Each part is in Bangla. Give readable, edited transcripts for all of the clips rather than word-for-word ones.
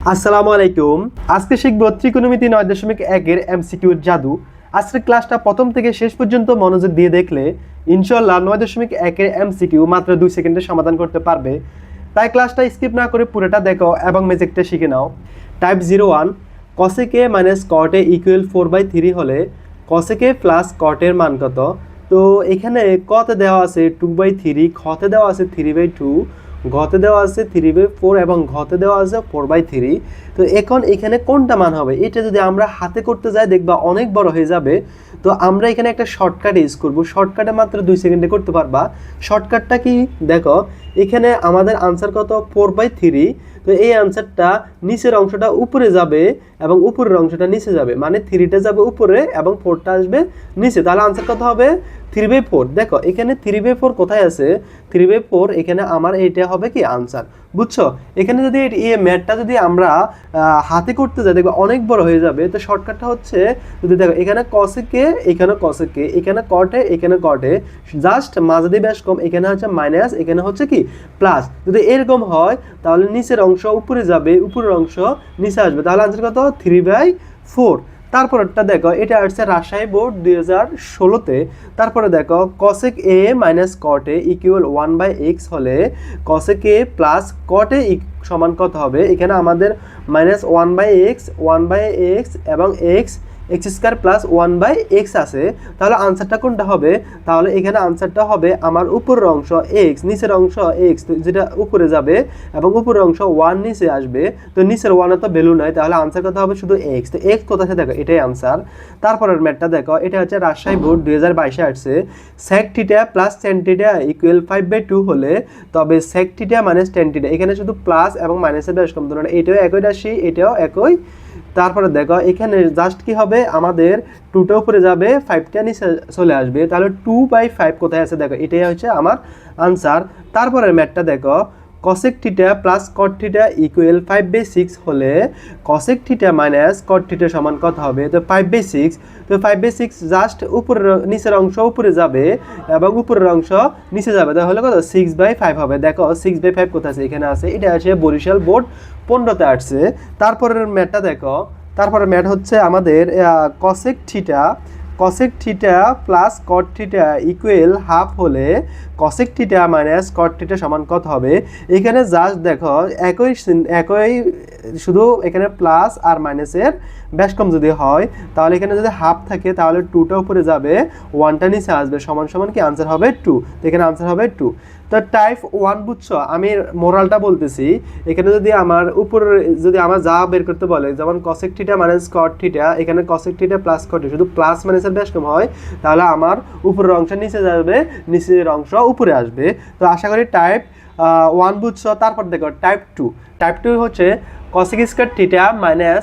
আসসালামু আলাইকুম। আজকে শিখব ত্রিকোণমিতি 9.1 এর এমসিকিউর জাদু। আজকের ক্লাসটা প্রথম থেকে শেষ পর্যন্ত মনোযোগ দিয়ে দেখলে ইনশাআল্লাহ 9.1 এর এমসিকিউ মাত্র 2 সেকেন্ডে সমাধান করতে পারবে। তাই ক্লাসটা স্কিপ না করে পুরোটা দেখো এবং ম্যাজিকটা শিখে নাও। Type 01 cosec a - cot a = 4/3 হলে cosec a + cot এর মান কত? তো এখানে ক তে দেওয়া আছে 2/3, খ তে দেওয়া আছে 3/2, ঘতে দেওয়া আছে 3/4 এবং ঘতে দেওয়া আছে 4/3। তো এখন এখানে কোনটা মান হবে এটা যদি আমরা হাতে করতে যাই দেখবা অনেক বড় হয়ে যাবে। তো আমরা এখানে একটা শর্টকাট ইউজ করব। শর্টকাটে মাত্র 2 সেকেন্ডে করতে পারবা। শর্টকাটটা কি দেখো, এখানে আমাদের আনসার কত 4/3। তো এই আনসারটা নিচের অংশটা উপরে যাবে এবং উপরের অংশটা নিচে যাবে, মানে 3টা যাবে উপরে এবং 4টা আসবে নিচে। তাহলে আনসার কত হবে 3/4। দেখো এখানে 3/4 কোথায় আছে, 3/4 এখানে আমার এইটা হবে কি আনসার, বুঝছো? এখানে যদি এই ম্যাথটা যদি আমরা হাতে করতে যাই দেখবে অনেক বড় হয়ে যাবে। তো শর্টকাটটা হচ্ছে যদি দেখো এখানে cosec a, এখানে cosec a, এখানে cot a, এখানে cot a, জাস্ট মাঝারি ব্যাস কম, এখানে হচ্ছে মাইনাস, এখানে হচ্ছে কি প্লাস। যদি এরকম হয় তাহলে নিচের অংশ উপরে যাবে, উপরের অংশ নিচে আসবে। তাহলে আনসার কত 3/4। তারপরটা দেখো, এটা আসছে রাজশাহী বোর্ড 2016-তে। তারপরে দেখো cosec a - cot a = 1/x হলে cosec a + cot a সমান কত হবে? এখানে আমাদের -1/x এবং x² + 1/x আছে। তাহলে আনসারটা কোনটা হবে? তাহলে এখানে আনসারটা হবে আমার উপরের অংশ x, নিচের অংশ x, যেটা উপরে যাবে এবং উপরের অংশ 1 নিচে আসবে। তো নিচের 1 তো ভ্যালু নাই, তাহলে আনসার কত হবে শুধু x। তো x কোথা থেকে দেখো এটাই আনসার। তারপরের ম্যাথটা দেখো, এটা হচ্ছে রাজশাহী বোর্ড 2022-এ আসছে। sec θ + tan θ = 5/2 হলে তবে sec θ - tan θ, এখানে শুধু প্লাস এবং মাইনাসের ব্যাস কম, ধরুন এটাও একই রাশি, এটাও একই। তারপরে দেখো এখানে জাস্ট কি হবে, আমাদের 2টা উপরে যাবে, 5টা নিচে চলে আসবে। তাহলে 2/5 কোথায় আছে দেখো, এটাই হচ্ছে আমার আনসার। তারপরের ম্যাথটা দেখো, cosec θ + cot θ = 5/6 হলে cosec θ - cot θ সমান কত হবে? তো 5/6। তো 5/6 জাস্ট উপরের নিচের অংশ উপরে যাবে এবং উপরের অংশ নিচে যাবে, তাহলে কত 6/5 হবে। দেখো 6/5 কোথায় আছে, এখানে আছে, এটা আছে বরিশাল বোর্ড 15-তে আসছে। তারপরের ম্যাথটা দেখো, তারপরের ম্যাথ হচ্ছে আমাদের cosec θ + cot θ = হাফ হলে cosec θ - cot θ সমান কত হবে? এখানে জাস্ট দেখো একই শুধু এখানে প্লাস আর মাইনাসের ব্যাস কম যদি হয়, তাহলে এখানে যদি হাফ থাকে তাহলে 2টা উপরে যাবে, 1টা নিচে আসবে, সমান সমান কি আনসার হবে 2। তো এখানে আনসার হবে 2। তো টাইপ 1 বুঝছো, আমি মোরালটা বলতেছি। এখানে যদি আমার উপর যদি আমার যা বের করতে বলে, যেমন cosec θ - cot θ, এখানে cosec θ + cot শুধু প্লাস মাইনাসের ব্যাস কম হয়, তাহলে আমার উপরের অংশ নিচে যাবে, নিচের অংশ উপরে আসবে। তো আশা করি টাইপ 1 বুঝছো। তারপর দেখো টাইপ 2। টাইপ 2 হচ্ছে cosec² θ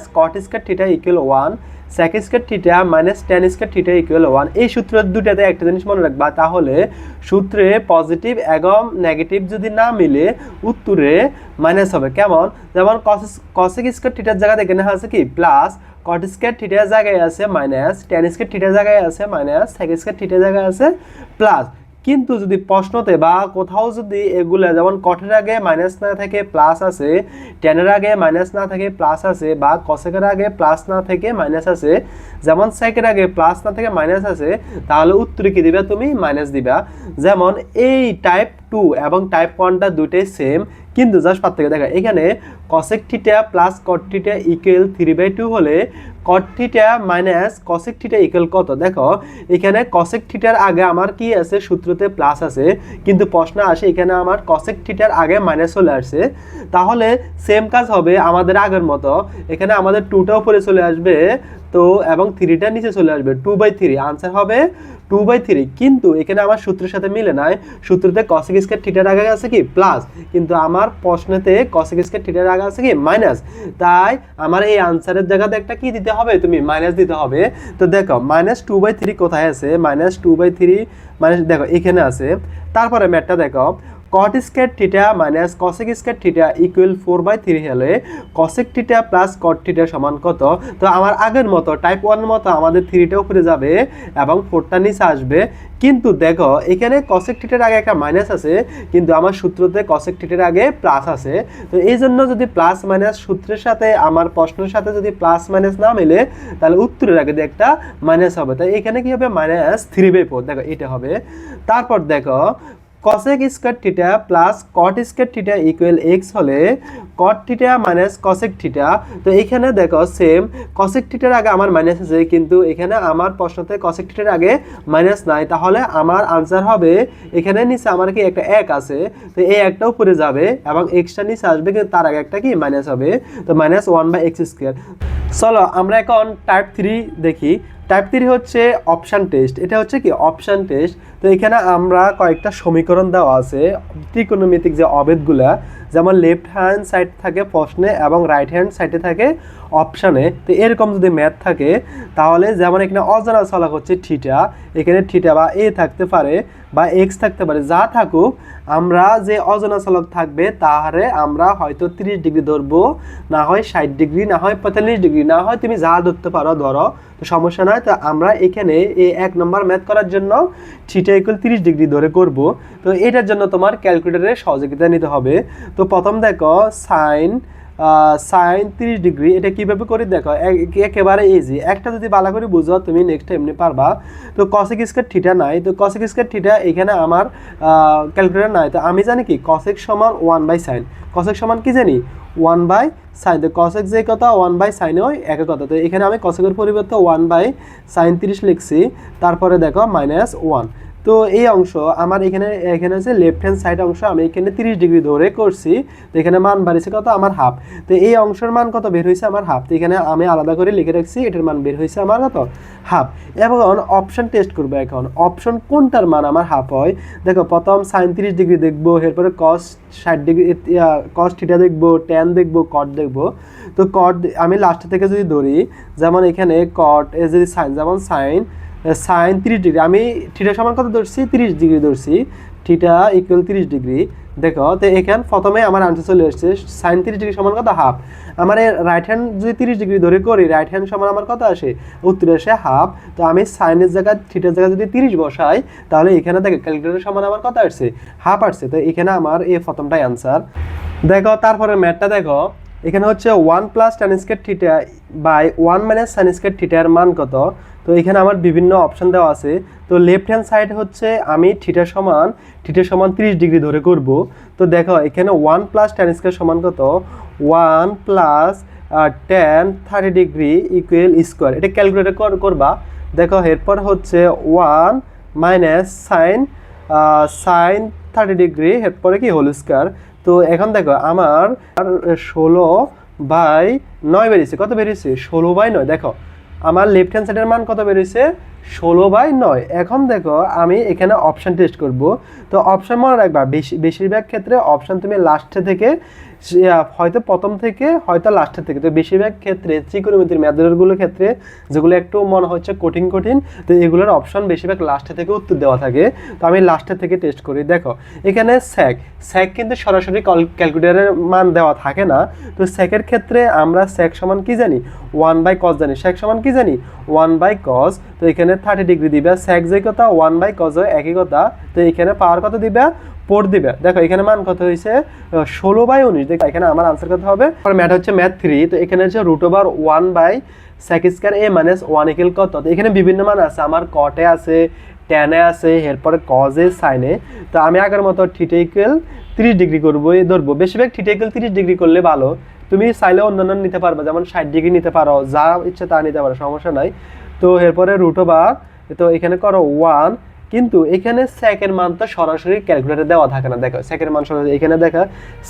- cot² θ = 1, sec² θ - tan² θ = 1। এই সূত্র দুটাতে একটা জিনিস মনে রাখবা, তাহলে সূত্রে পজিটিভ এবং নেগেটিভ যদি না মিলে উত্তরে মাইনাস হবে। কেমন? যেমন cosec² θ জায়গায় এখানে আছে কি প্লাস, cot² θ জায়গায় আছে মাইনাস, tan² θ জায়গায় আছে মাইনাস, sec² θ জায়গায় আছে প্লাস। কিন্তু যদি প্রশ্নতে বা কোথাও যদি এগুলা যেমন কটের আগে মাইনাস না থাকে প্লাস আছে, টেনের আগে মাইনাস না থাকে প্লাস আছে, বা কসেকের আগে প্লাস না থেকে মাইনাস আছে, যেমন সেকের আগে প্লাস না থেকে মাইনাস আছে, তাহলে উত্তরে কি দিবা তুমি? মাইনাস দিবা। যেমন এই টাইপ 2 এবং টাইপ 1টা দুটোই সেম, কিন্তু জাস্ট পার্থক্য দেখা, এখানে cosec θ + cot θ = 3/2 হলে cot θ - cosec θ = কত? দেখো এখানে cosec θ আগে আমার কি আছে, সূত্রতে প্লাস আছে, কিন্তু প্রশ্ন আসে এখানে আমার cosec θ আগে মাইনাস চলে আসছে। তাহলে সেম কাজ হবে আমাদের আগের মতো, এখানে আমাদের 2টা উপরে চলে আসবে, তো এবং 3টা নিচে চলে আসবে, 2/3। আনসার হবে 2/3। কিন্তু এখানে আমার সূত্রের সাথে মিলে নাই, সূত্রতে cosec² θ আগে আছে কি প্লাস, কিন্তু আমার প্রশ্নেতে cosec² θ আগে আছে কি মাইনাস। তাই আমার এই আনসারের জায়গাতে একটা কি দিতে হবে, তুমি মাইনাস দিতে হবে। তো দেখো -2/3 কোথায় আছে, -2/3 দেখো এখানে আছে। তারপরে ম্যাথটা দেখো, কট square theta minus cosec square theta equal 4/3 হলে cosec theta plus cot theta সমান কত? তো আমার আগের মতো টাইপ 1 মতো আমাদের 3টা উপরে যাবে এবং 4টা নিচে আসবে। কিন্তু দেখো এখানে কসেক থিটার আগে একটা মাইনাস আছে, কিন্তু আমার সূত্রতে কসেক থিটার আগে প্লাস আছে। তো এই জন্য যদি প্লাস মাইনাস সূত্রের সাথে আমার প্রশ্নের সাথে যদি প্লাস মাইনাস না মিলে, তাহলে উত্তরের আগে একটা মাইনাস হবে। তাই এখানে কি হবে? -3/4। দেখো এটা হবে। তারপর দেখো cosec square theta plus cot square theta equal x হলে কট থিটা মাইনাস কসেক থিটা। তো এখানে দেখো সেম কসেক থিটার আগে আমার মাইনাস আছে, কিন্তু এখানে আমার প্রশ্নতে কসেক থিটার আগে মাইনাস নাই। তাহলে আমার আনসার হবে এখানে নিচে আমার কি একটা 1 আছে, তো এই একটা উপরে যাবে এবং এক্সটা নিচে আসবে, কিন্তু তার আগে একটা কি মাইনাস হবে। তো -1/x স্কয়ার। চলো আমরা এখন টাইপ 3 দেখি। টাইপ 3 হচ্ছে অপশান টেস্ট। এটা হচ্ছে কি অপশান টেস্ট। তো এখানে আমরা কয়েকটা সমীকরণ দেওয়া আছে ত্রিকোণমিতিক যে অবেদগুলা, যেমন লেফট হ্যান্ড সাইড থাকে প্রশ্নে এবং রাইট হ্যান্ড সাইডে থাকে অপশানে। তো এরকম যদি ম্যাথ থাকে তাহলে যেমন এখানে অজানা চলক হচ্ছে থিটা, এখানে থিটা বা এ থাকতে পারে বা এক্স থাকতে পারে, যা থাকুক আমরা যে অজানা চলক থাকবে তাহারে আমরা হয়তো 30 ডিগ্রি ধরবো, না হয় 60 ডিগ্রি, না হয় 45 ডিগ্রি, না হয় তুমি যা ধরতে পারো ধরো, তো সমস্যা নয়। তো আমরা এখানে এই 1 নম্বর ম্যাথ করার জন্য থিটা ইকুয়াল 30 ডিগ্রি ধরে করব। তো এটার জন্য তোমার ক্যালকুলেটরের সহযোগিতা নিতে হবে। তো প্রথম দেখো সাইন 30 ডিগ্রি, এটা কীভাবে করি দেখো, একেবারে ইজি। একটা যদি ভালো করে বুঝো তুমি নেক্সট এমনি পারবা। তো কসেক স্কয়ার থিটা নাই, তো কসেক স্কয়ার থিটা এখানে আমার ক্যালকুলেটর নাই। তো আমি জানি কি কসেক সমান 1/sin। কসেক সমান কি জানি 1/sin। তো কসেক যে কথা 1/sin ওই একই কথা। তো এখানে আমি কসেকের পরিবর্তে 1/sin 30 লিখছি। তারপরে দেখো -1। তো এই অংশ আমার এখানে হচ্ছে লেফট হ্যান্ড সাইড অংশ, আমি এখানে 30 ডিগ্রি ধরে করছি। তো এখানে মান বাড়িয়েছে কত? আমার হাফ। তো এই অংশের মান কত বের হয়েছে? আমার হাফ। তো এখানে আমি আলাদা করে লিখে রাখছি, এটার মান বের হয়েছে আমার কত? হাফ। এবং অপশন টেস্ট করবো এখন, অপশন কোনটার মান আমার হাফ হয়। দেখো প্রথম sin 30 ডিগ্রি দেখবো, এরপরে cos 60 ডিগ্রি, cos থিটা দেখবো, tan দেখবো, cot দেখবো। তো cot আমি লাস্ট থেকে যদি ধরি, যেমন এখানে cot যদি sin, যেমন sin 30 ডিগ্রি, আমি থিটা সমান কত ধরছি? 30 ডিগ্রি ধরছি। Theta equal 30 degree. দেখো তো এখানে প্রথমে আমার আনসার চলে আসছে sin 30 ডিগ্রি সমান কত? হাফ। আমার রাইট হ্যান্ড যদি 30 ডিগ্রি ধরে করি, রাইট হ্যান্ড সমান আমার কত আসে? উত্তরে আসে হাফ। তো আমি সাইনের জায়গায় থিটার জায়গায় যদি 30 বসাই, তাহলে এখানে দেখো ক্যালকুলেটর সমান আমার কত আসছে? হাফ আসছে। তো এখানে আমার এই প্রথমটাই আনসার। দেখো তারপরে ম্যাথটা দেখো, এখানে হচ্ছে 1 + tan square theta by 1 - sin square থিটার মান কত? তো এখানে আমার বিভিন্ন অপশন দেওয়া আছে। তো লেফট হ্যান্ড সাইড হচ্ছে আমি থিটা সমান 30 ডিগ্রি ধরে করব। তো দেখো এখানে 1 + tan স্কয়ার সমান কত? 1 + tan 30 ডিগ্রি ইকুয়াল স্কোয়ার। এটা ক্যালকুলেটর করবা। দেখো এরপর হচ্ছে 1 - sin 30 ডিগ্রি, এরপরে কি হোল স্কোয়ার। তো এখন দেখো আমার 16/9 বেরিয়েছে। কত বেরিয়েছে? 16/9। দেখো আমার লেফট হ্যান্ড সাইডের মান কত বেরিয়েছে? 16/9। এখন দেখো আমি এখানে অপশান টেস্ট করব। তো অপশান মনে রাখবা, বেশিরভাগ ক্ষেত্রে অপশান তুমি লাস্টে থেকে, হয়তো প্রথম থেকে হয়তো লাস্টের থেকে। তো বেশিরভাগ ক্ষেত্রে ত্রিকোণমিতির ম্যাথগুলোর ক্ষেত্রে যেগুলো একটু মনে হচ্ছে কঠিন, তো এগুলোর অপশন বেশিরভাগ লাস্টে থেকে উত্তর দেওয়া থাকে। তো আমি লাস্টে থেকে টেস্ট করি। দেখো এখানে স্যাক কিন্তু সরাসরি ক্যালকুলেটরের মান দেওয়া থাকে না। তো স্যাকের ক্ষেত্রে আমরা স্যাক সমান কি জানি? 1/cos জানি। স্যাক সমান কি জানি? 1/cos। তো এখানে 30 ডিগ্রি দিবে, স্যাক যে কথা 1/cos হয় একই কথা। তো এখানে পাওয়ার কত দিবে? 4 দিবে। দেখো এখানে মান কত হয়েছে? 16/19। দেখো এখানে আমার আনসার কত হবে? ম্যাথ হচ্ছে ম্যাথ 3। তো এখানে হচ্ছে √1/sec স্কয়ার a - 1 ইকুয়াল কত? তো এখানে বিভিন্ন মান আছে, আমার কটে আছে, ট্যানে আছে, এরপরে কজে, সাইনে। তো আমি আগের মতো থিটা ইকুয়াল 30 ডিগ্রি করবো, ধরবো। বেশিরভাগ থিটা ইকুয়াল 30 ডিগ্রি করলে ভালো। তুমি চাইলে অন্যান্য নিতে পারবে, যেমন 60 ডিগ্রি নিতে পারো, যা ইচ্ছে তা নিতে পারো, সমস্যা নাই। তো এরপরে √, তো এখানে করো 1। কিন্তু এখানে সেকের মান তো সরাসরি ক্যালকুলেটরে দেওয়া থাকে না। দেখো সেকের মান সরাসরি এখানে দেখা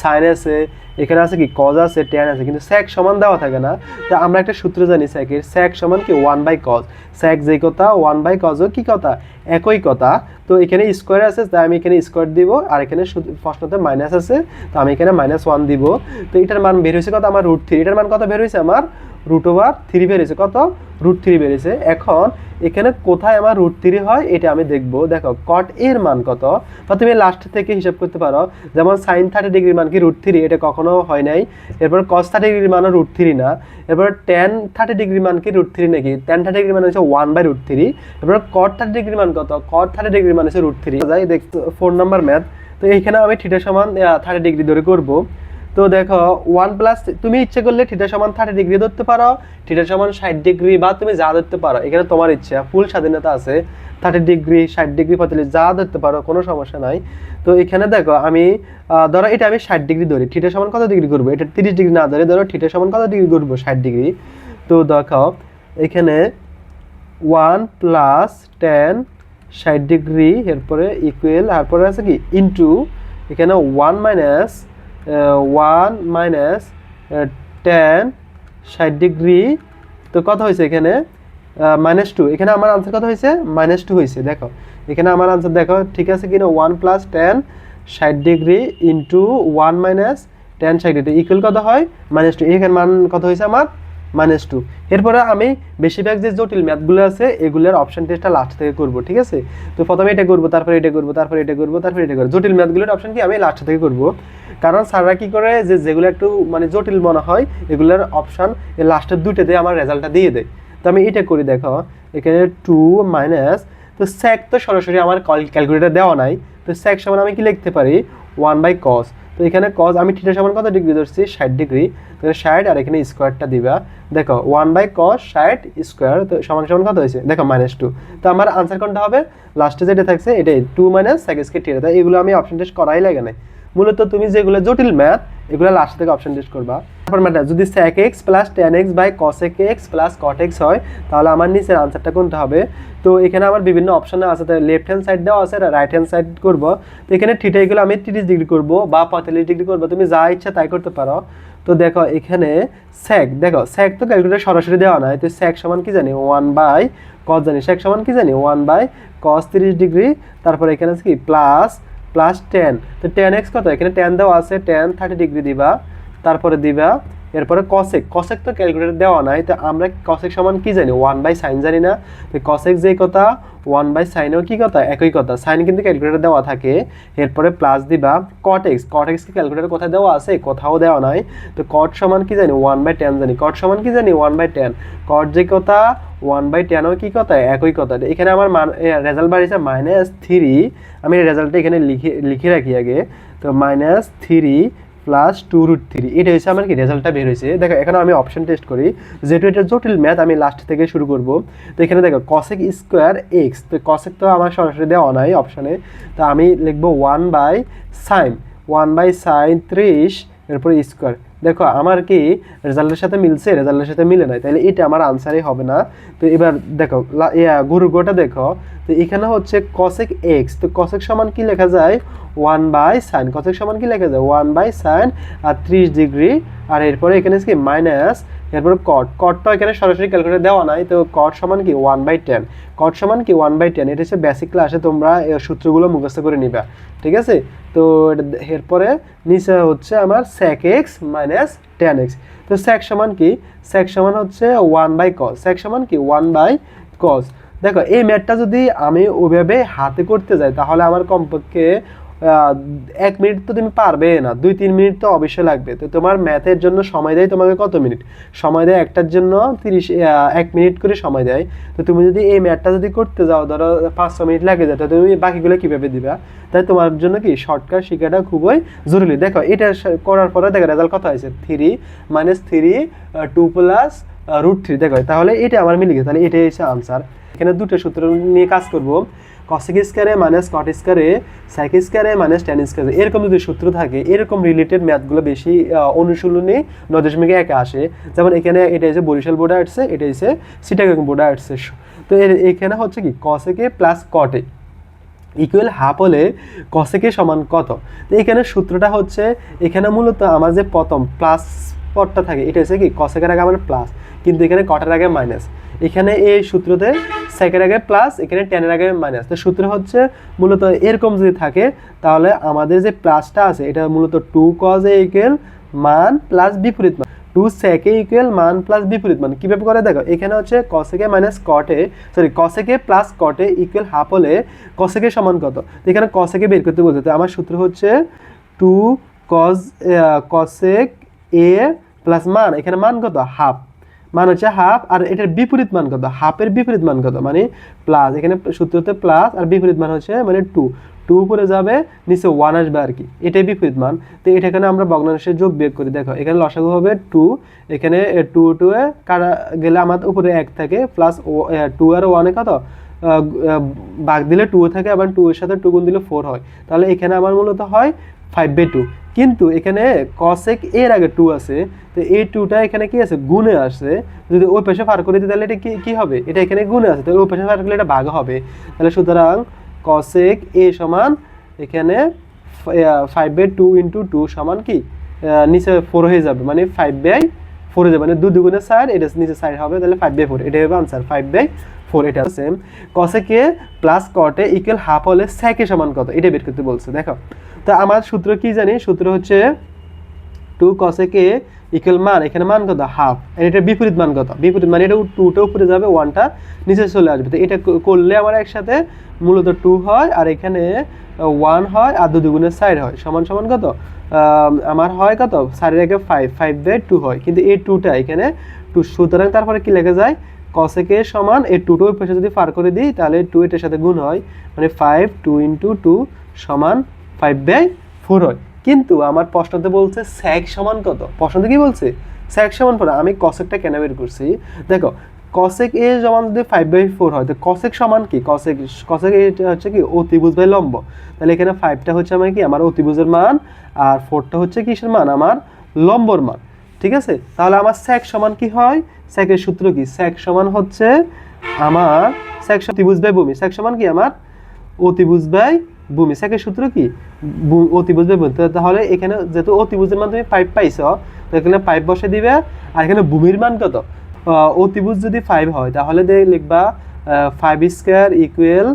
সাইন আছে, এখানে আছে কি কজ আছে, ট্যান আছে, কিন্তু সেক সমান দেওয়া থাকে না। তো আমরা একটা সূত্র জানি সেকের, সেক সমান কি 1/cos। সেক যে কথা 1/cos কি কথা? একই কথা। তো এখানে স্কোয়ার আছে, তাই আমি এখানে স্কোয়ার দিব, আর এখানে প্রশ্নতে মাইনাস আছে, তো আমি এখানে -1 দিব। তো এটার মান বের হয়েছে কত? আমার √3। এটার মান কত বের হয়েছে? আমার √3 বেরিয়েছে। কত? √3 বেরিয়েছে। এখন এখানে কোথায় আমার √3 হয় এটা আমি দেখব। দেখো cot এর মান কত, বা তুমি লাস্ট থেকে হিসাব করতে পারো। যেমন sin 30 ডিগ্রির মান কি √3, এটা কখনো হয় নাই। এরপর cos 30 ডিগ্রির মানও √3 না। এরপর tan 30 ডিগ্রির মান কি √3 নাকি? tan 30 ডিগ্রির মান হচ্ছে 1/√3। এরপর cot 30 ডিগ্রির মান কত? cot 30 ডিগ্রির মান হচ্ছে √3। যাই দেখতো 4 নাম্বার ম্যাথ। তো এইখানে আমি থিটা সমান 30 ডিগ্রি ধরে করব। তো দেখো 1 প্লাস, তুমি ইচ্ছে করলে থিটা সমান 30 ডিগ্রি ধরতে পারো, থিটা সমান 60 ডিগ্রি, বা তুমি যা ধরতে পারো, এখানে তোমার ইচ্ছা, ফুল স্বাধীনতা আছে। 30 ডিগ্রি, 60 ডিগ্রি, 45 যা ধরতে পারো, কোনো সমস্যা নাই। তো এখানে দেখো আমি ধরো এটা আমি 60 ডিগ্রি ধরি, থিটা সমান কত ডিগ্রি করবো? এটা 30 ডিগ্রি না ধরে ধরো থিটা সমান কত ডিগ্রি করবো? 60 ডিগ্রি। তো দেখো এখানে 1 প্লাস tan 60 ডিগ্রি, এরপরে ইকুয়াল, তারপরে আছে কি ইনটু, এখানে 1 মাইনাস tan 60 ডিগ্রি। তো কত হয়েছে এখানে? -2। এখানে আমার আনসার কত হয়েছে? -2 হয়েছে। দেখো এখানে আমার আনসার দেখো ঠিক আছে কিনা? 1 plus tan 60 degree into 1 minus tan 60 degree equal কত হয়? -2। এখানে মান কত হয়েছে আমার? -2। এরপরে আমি বেশিরভাগ যে জটিল ম্যাথগুলো আছে এগুলোর অপশন টেস্টটা লাস্ট থেকে করব, ঠিক আছে? তো প্রথমে এটা করব, তারপরে এটা করব, তারপরে এটা করব, তারপরে এটা করব। জটিল ম্যাথগুলোর অপশন কি আমি লাস্ট থেকে করব, কারণ স্যাররা কি করে যে যেগুলো একটু মানে জটিল মনে হয় এগুলোর অপশন লাস্টের দুটোতে আমার রেজাল্টটা দিয়ে দেয়। তো আমি এটা করি। দেখো এখানে 2 মাইনাস, তো sec তো সরাসরি আমার ক্যালকুলেটর দেওয়া নাই, তো sec সমান আমি কি লিখতে পারি? 1/cos। তো এখানে cos আমি থিটা সমান কত ডিগ্রি ধরছি? 60 ডিগ্রি। তো 60 আর এখানে স্কোয়ারটা দিবা। দেখো 1/cos 60 স্কোয়ার, তো সমান সমান কত হয়েছে? দেখো -2। তো আমার আনসার কোনটা হবে? লাস্টে যেটা থাকছে এটাই, 2 মাইনাস sec স্কয়ার থিটা। তো এগুলো আমি অপশন টেস্ট করাই লাগে না। মূলত তুমি যেগুলো জটিল ম্যাথ এগুলো লাস্ট থেকে অপশন টেস্ট করবা। তারপর ম্যাথ যদি sec x plus tan x by cosec x plus cot x হয়, তাহলে আমার নিচের আনসারটা কোনটা হবে? তো এখানে আমার বিভিন্ন অপশন আছে, লেফট হ্যান্ড সাইড দেওয়া আছে, রাইট হ্যান্ড সাইড করব। তো এখানে থিটা এগুলো আমি 30 ডিগ্রি করব বা 45 ডিগ্রি করব, তুমি যা ইচ্ছা তাই করতে পারো। তো দেখো এখানে sec, দেখো sec তো ক্যালকুলেটর সরাসরি দেওয়া নাই, তো sec সমান কি জানি? 1/cos জানি। sec সমান কি জানি? 1/cos 30 degree. তারপর এখানে আছে কি প্লাস tan। তো tan x কত? এখানে tan দেওয়া আছে, tan 30 ডিগ্রি দিবা, তারপরে দিবা এরপরে cosec তো ক্যালকুলেটর দেওয়া নাই, তো আমরা cosec সমান কি জানি? 1/sin জানি না। তো cosec যেই কথা 1/sinও কি কথা? একই কথা। sin কিন্তু ক্যালকুলেটর দেওয়া থাকে। এরপরে প্লাস দিবা cot x কি ক্যালকুলেটর কোথায় দেওয়া আছে? কোথাও দেওয়া নাই। তো cot সমান কি জানি? 1/tan জানি। cot সমান কি জানি? 1/tan। cot যে কথা 1/tanও কি কথা? একই কথা। এখানে আমার মান রেজাল্ট বাড়িয়েছে -3। আমি রেজাল্টটা এখানে লিখে রাখি আগে। তো -3 প্লাস 2√3, এটা হচ্ছে আমার কি রেজাল্টটা বের হয়েছে। দেখো এখানে আমি অপশন টেস্ট করি, যেহেতু এটা জটিল ম্যাথ আমি লাস্ট থেকে শুরু করব। তো এখানে দেখো cosec স্কোয়ার x, তো cosec তো আমার সরাসরি দেওয়া নাই অপশনে, তো আমি লিখবো 1/sin 30, এরপর স্কোয়ার। দেখো আমার কি রেজাল্টের সাথে মিলছে? রেজাল্টের সাথে মিলে নাই, তাহলে এটা আমার আনসারই হবে না। তো এবার দেখো গুরুগোটা দেখো, তো এখানে হচ্ছে cosec x, তো cosec সমান কি লেখা যায়? 1/sin। cosec সমান কি লেখা যায়? 1/sin আর 30 ডিগ্রি, আর এরপরে এখানে কি মাইনাস, এরপর cot তো এখানে সরাসরি ক্যালকুলেটর দেওয়া নাই, তো cot সমান কি 1/tan। cot সমান কি 1/tan। এটা হচ্ছে বেসিক ক্লাসে তোমরা সূত্রগুলো মুখস্থ করে নিবা, ঠিক আছে? তো এরপরে নিচে হচ্ছে আমার sec x minus tan x। তো sec সমান কি? sec সমান হচ্ছে 1/cos। sec সমান কি 1/cos। দেখো এই ম্যাথটা যদি আমি ওইভাবে হাতে করতে যাই তাহলে আমার কমপক্ষে 1 মিনিট তো তুমি পারবে না, 2-3 মিনিট তো অবশ্যই লাগবে। তো তোমার ম্যাথের জন্য সময় দেয় তোমাকে কত মিনিট? সময় দেয় একটার জন্য 1 মিনিট করে সময় দেয়। তো তুমি যদি এই ম্যাথটা যদি করতে যাও, ধরো 5-6 মিনিট লাগে যায়, তো তুমি বাকিগুলো কীভাবে দিবা? তাই তোমার জন্য কি শর্টকাট শেখাটা খুবই জরুরি। দেখো এটা করার পরে দেখো রেজাল্ট কত হয়েছে? 3 - 3 2 প্লাস √3। দেখো তাহলে এটা আমার মিলে গেছে, তাহলে এটাই হচ্ছে আনসার। এখানে দুটো সূত্র নিয়ে কাজ করব, cosec স্কয়ারে মাইনাস cot স্কয়ারে sec স্কয়ারে মাইনাস tan স্কয়ারে। এরকম যদি সূত্র থাকে, এরকম রিলেটেড ম্যাথগুলো বেশি অনুশীলনী 9.1 আসে। যেমন এখানে এটা হচ্ছে বরিশাল বোর্ডে আসছে, এটা হচ্ছে চিটাগাং বোর্ডে আসছে। তো এখানে হচ্ছে কি cosec plus cot equal half হলে cosec সমান কত? তো এখানে সূত্রটা হচ্ছে, এখানে মূলত আমার যে প্রথম প্লাস পদটা থাকে এটা হচ্ছে কি cosec এর আগে আমার প্লাস, কিন্তু এখানে cot এর আগে মাইনাস। এখানে এই সূত্রতে sec এর আগে প্লাস, এখানে tan এর আগে মাইনাস। তো সূত্র হচ্ছে মূলত এরকম যদি থাকে তাহলে আমাদের যে প্লাসটা আছে এটা মূলত 2 cos a ইকুয়াল মান প্লাস বিপরীত মান। টু সেকে ইকুয়াল মান প্লাস বিপরীত মান কীভাবে করে দেখো, এখানে হচ্ছে কসেকে মাইনাস কটে কসেকে প্লাস কটে ইকুয়াল হাফ হলে কসেকে সমান কত, এখানে কসেকে বের করতে বলতে, তো আমার সূত্র হচ্ছে টু কসেক এ প্লাস মান, এখানে মান কত হাফ, মান হচ্ছে হাফ, আর এটার বিপরীত মান কত, হাফের বিপরীত মান কত মানে প্লাস, এখানে সূত্রতে প্লাস আর বিপরীত মান হচ্ছে মানে টু, টু উপরে যাবে নিচে ওয়ান আসবে আর কি, এটাই বিপরীত মান। তো এটা এখানে আমরা ভগ্নাংশের যোগ বিয়োগ করি, দেখো এখানে লসাগু হবে টু, এখানে টু টু এ কাটা গেলে আমাদের উপরে এক থাকে প্লাস টু আর ওয়ানে কত ভাগ দিলে টু থাকে, আবার টু এর সাথে টু গুণ দিলে ফোর হয়, তাহলে এখানে আমার মূলত হয় 5/2। কিন্তু এখানে কসেক এর আগে টু আছে, তো এই টুটা এখানে কি আছে গুণে আসছে, যদি ওই পাশে পার করে দিই তাহলে এটা কি হবে, এটা এখানে গুণে আছে, তাহলে ওই পাশে পার করলে এটা ভাগ হবে, তাহলে সুতরাং কসেক এ সমান এখানে 5/2 ইন্টু টু সমান কি নিচে 4 হয়ে যাবে, মানে 5/4 হয়ে যাবে, মানে দু দুগুণের সাইড এটা নিচে সাইড হবে, তাহলে 5/4 এটা হবে আনসার 5/4। এটা সেম কসেকে প্লাস কটে ইকুয়াল হাফ হলে সেকে সমান কত, এটা বের করতে বলছে। দেখো তো আমার সূত্র কি জানি, সূত্র হচ্ছে টু কসেকে ইকুয়াল মান, এখানে মান কত হাফ, এটা বিপরীত মান কত, বিপরীত মানে এটা টুটা উপরে যাবে ওয়ানটা নিচে চলে আসবে, তো এটা করলে আমার একসাথে মূলত টু হয়, আর এখানে ওয়ান হয়, আর দু দুগুণের সাইড হয়, সমান সমান কত আমার হয় কত, সাইডের একে 5/2 হয়, কিন্তু এই টুটা এখানে টু, সুতরাং তারপরে কি লেখা যায় কসেকে সমান এই টুটো ওই পাশে যদি পার করে দিই তাহলে টু এটার সাথে গুণ হয়, মানে 5 ইন্টু টু সমান 5/4 হয়। কিন্তু আমার প্রশ্নতে বলছে স্যাক সমান কত, প্রশ্নতে কি বলছে স্যাক সমান পড়া, আমি কসেকটা কেন বের করছি, দেখো কসেক এ সমান যদি 5/4 হয়, তো কসেক সমান কি, কসেক এটা হচ্ছে কি অতিভুজ বাই লম্ব, তাহলে এখানে 5টা হচ্ছে আমার কি আমার অতিভুজের মান, আর 4টা হচ্ছে কিসের মান আমার লম্বর মান, ঠিক আছে। তাহলে আমার স্যাক সমান কি হয়, স্যাকের সূত্র কি, স্যাক সমান হচ্ছে আমার স্যাক অতিভুজ বাই ভূমি, স্যাক সমান কি আমার অতিভুজ বাই ভূমি, স্যাকের সূত্র কি অতিভুজ বাই ভূমি, তাহলে এখানে যেহেতু অতিভুজের মান তুমি 5 পাইছো, তো এখানে 5 বসে দিবে, আর এখানে ভূমির মান কত, অতিভুজ যদি 5 হয় তাহলে লিখবা 5 স্কয়ার ইকুয়াল,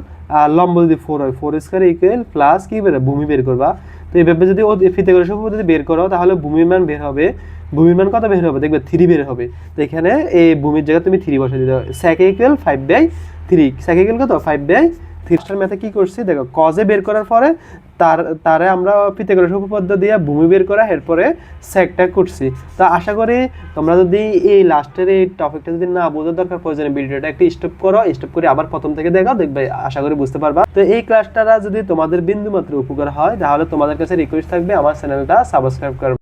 লম্ব যদি 4 হয় 4 স্কয়ার ইকুয়াল প্লাস কি বের ভূমি বের করবা, তো এইভাবে যদি ফিথাগোরাস উপপাদ্য যদি বের করো তাহলে ভূমির মান বের হবে, ভূমির মান কত বের হবে দেখবে 3 বের হবে, তো এখানে এই ভূমির জায়গায় তুমি 3 বসে দিতে হবে, sec ইকুয়াল 5/3, sec ইকুয়াল কত 5/3 ম্যাথে কি করছি দেখো কজে বের করার পরে তারে আমরা ফিথাগোরাস উপপাদ্য দিয়ে ভূমি বের করা এরপরে সেকটা করছি। তো আশা করি তোমরা যদি এই লাস্টের এই টপিকটা যদি না বোঝার দরকার প্রয়োজনে ভিডিওটা একটু স্টপ করো, স্টপ করে আবার প্রথম থেকে দেখো, দেখবে আশা করি বুঝতে পারবা। তো এই ক্লাসটা যদি তোমাদের বিন্দুমাত্র উপকার হয় তাহলে তোমাদের কাছে রিকোয়েস্ট থাকবে আমার চ্যানেলটা সাবস্ক্রাইব করবে।